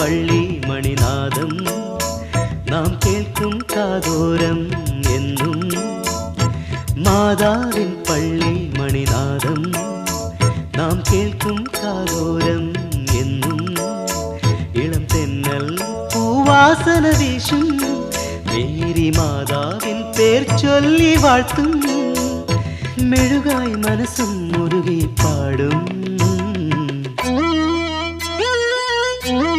പള്ളി മണിനാദം നാം കേൾക്കും കാതോരം എന്നും മാതാവിൻ പള്ളി മണിനാദം നാം കേൾക്കും കാതോരം എന്നും ഇളം തെന്നൽ പൂവാസന വീശും മേരി മാതാവിൻ പേർ ചൊല്ലി വാഴ്ത്തും മെഴുകായി മനസ്സും മുരുകി പാടും